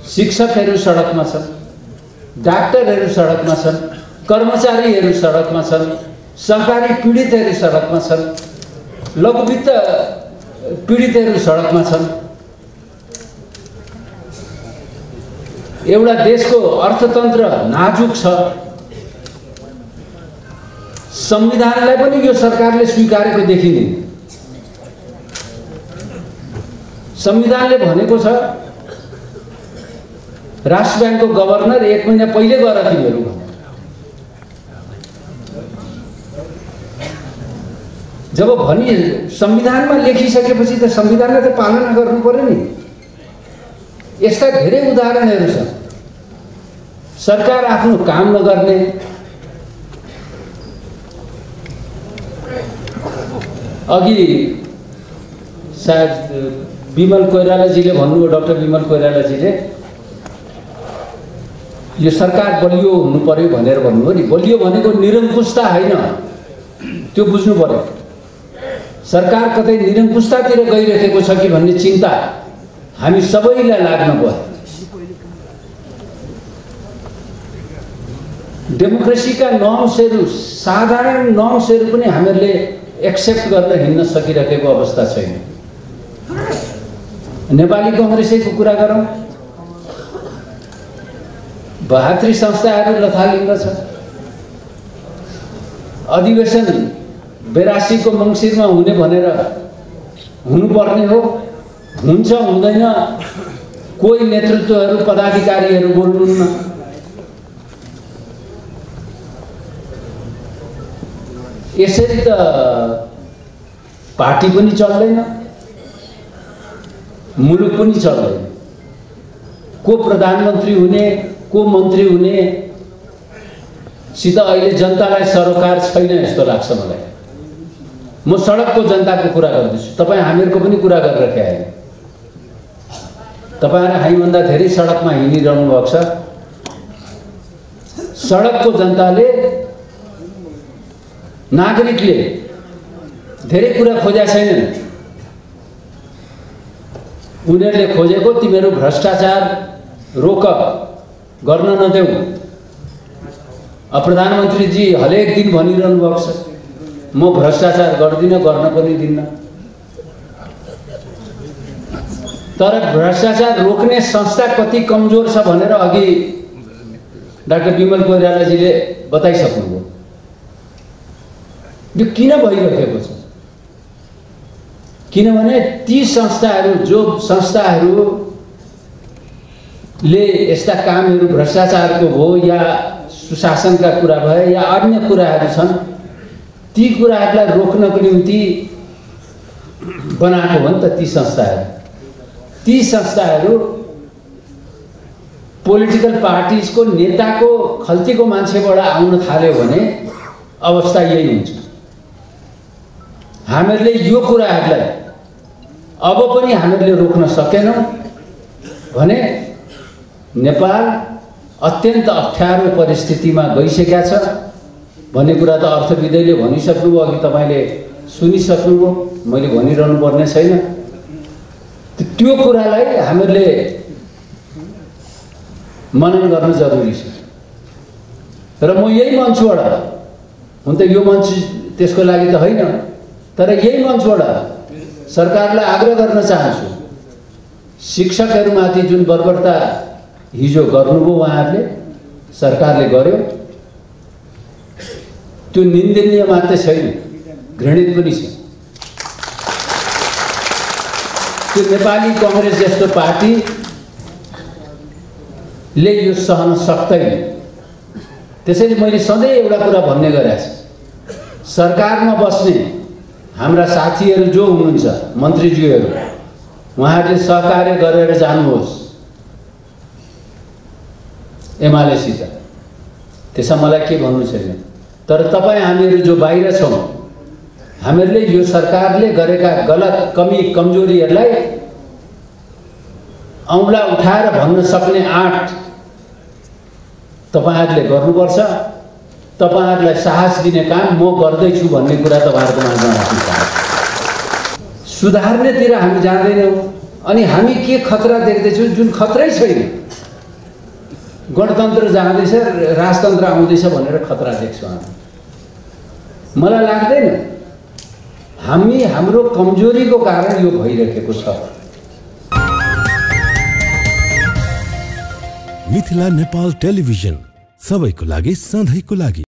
शिक्षकहरू सडकमा छन्, डाक्टरहरू सडकमा छन्, कर्मचारीहरू सडकमा छन्, सहकारी पीडितहरू सडकमा छन्, लघुवित्त पीडितहरू सडकमा छन्। एउटा देशको अर्थतन्त्र नाजुक छ। संविधानलाई पनि यो सरकारले स्वीकारेको देखिने। संविधानले भनेको छ राष्ट्र ब्याङ्कको गभर्नर 1 महिना पहिले गएर तिमीहरू जब भनी संविधानमा लेखिसकेपछि त संविधानलाई त पालना गर्नु पर्यो नि। यस्ता धेरै उदाहरणहरू छन्। सरकार आफ्नो काम नगर्ने, अघि सायद विमल कोइरालाजीले भन्नुभयो, डाक्टर विमल कोइरालाजीले यो सरकार बलियो हुनु पर्यो भनेर भन्नुभयो नि। बलियो भनेको निरङ्कुशता होइन, त्यो बुझ्नु पर्यो। सरकार कतै निरङ्कुशतातिर गइरहेको छ कि भन्ने चिन्ता हामी सबैलाई लाग्न पर्यो। डेमोक्रेसीका नर्म्सहरू, साधारण नर्म्सहरू पनि हामीहरूले एक्सेप्ट गर्न हिँड्न सकिरहेको अवस्था छैन। नेपाली कांग्रेसको कुरा गरौँ, भातृ संस्थाहरू लथालिङ्ग छ। अधिवेशन 82 को मङ्सिरमा हुने भनेर हुनुपर्ने हो, हुन्छ हुँदैन, कोही नेतृत्वहरू पदाधिकारीहरू बोल्नुहुन्न। यसरी त पार्टी पनि चल्दैन, मुलुक पनि चल्दैन। को प्रधानमन्त्री हुने, को मन्त्री हुने सित अहिले जनतालाई सरोकार छैन जस्तो लाग्छ मलाई। म सडकको जनताको कुरा गर्दैछु, तपाईँ हामीहरूको पनि कुरा गरिरहेका होइन। तपाईँहरू हामीभन्दा धेरै सडकमा हिँडिरहनु भएको छ। सडकको जनताले, नागरिकले धेरै कुरा खोजेका छैनन्। उनीहरूले खोजेको तिमीहरू भ्रष्टाचार रोक, गर्न नदेऊ। प्रधानमन्त्रीजी हरेक दिन भनिरहनु भएको छ म भ्रष्टाचार गर्दिनँ, गर्न पनि दिन्न। तर भ्रष्टाचार रोक्ने संस्था कति कमजोर छ भनेर अघि डाक्टर विमल कोइरालाजीले बताइसक्नुभयो। यो किन भइरहेको छ? किनभने ती संस्थाहरू, जो संस्थाहरूले यस्ता कामहरू भ्रष्टाचारको भयो या सुशासनका कुरा भए या अन्य कुराहरू छन्, ती कुराहरूलाई रोक्नको निम्ति बनाएको हो नि त ती संस्थाहरू। ती संस्थाहरू पोलिटिकल पार्टिजको नेताको खल्तीको मान्छेबाट आउन थाल्यो भने अवस्था यही हुन्छ। हामीहरूले यो कुराहरूलाई अब पनि हामीहरूले रोक्न सकेनौँ भने नेपाल अत्यन्त अप्ठ्यारो परिस्थितिमा गइसकेका छ भन्ने कुरा त अर्थविदले भनिसक्नुभयो। अघि तपाईँले सुनिसक्नुभयो, मैले भनिरहनु पर्ने छैन। त्यो कुरालाई हामीहरूले मनन गर्न जरुरी छ। र म यही मञ्चबाट, हुन त यो मञ्च त्यसको लागि त होइन, तर यही मञ्चबाट सरकारलाई आग्रह गर्न चाहन्छु, शिक्षकहरूमाथि जुन बर्बरता हिजो गर्नुभयो उहाँहरूले, सरकारले गर्यो, त्यो निन्दनीय मात्रै छैन, घृणित पनि छ। त्यो नेपाली कांग्रेस जस्तो पार्टीले यो सहन सक्दैन। त्यसैले मैले सधैँ एउटा कुरा भन्ने गरेको छु, सरकारमा बस्ने हाम्रा साथीहरू जो हुनुहुन्छ, मन्त्रीज्यूहरू, उहाँहरूले सहकार्य गरेर जानुहोस् एमालेसित। त्यसमा मलाई के भन्नु छैन। तर तपाईँ हामीहरू जो बाहिर छौँ, हामीहरूले यो सरकारले गरेका गलत कमी कमजोरीहरूलाई औँला उठाएर भन्न सक्ने आँट तपाईँहरूले गर्नुपर्छ। तपाईँहरूलाई साहस दिने काम म गर्दैछु भन्ने कुरा तपाईँहरूको माझमा राख्नु चाहन्छु। सुधार्नेतिर हामी जाँदैनौँ। अनि हामी के खतरा देख्दैछौँ जुन खतरै छैन। गणतन्त्र जाँदैछ, राजतन्त्र आउँदैछ भनेर खतरा देख्छु हामी। मलाई लाग्दैन हाम्रो कमजोरीको कारण यो भइरहेको छ। मिथिला नेपाल टेलिभिजन सबैको लागि सधैँको लागि।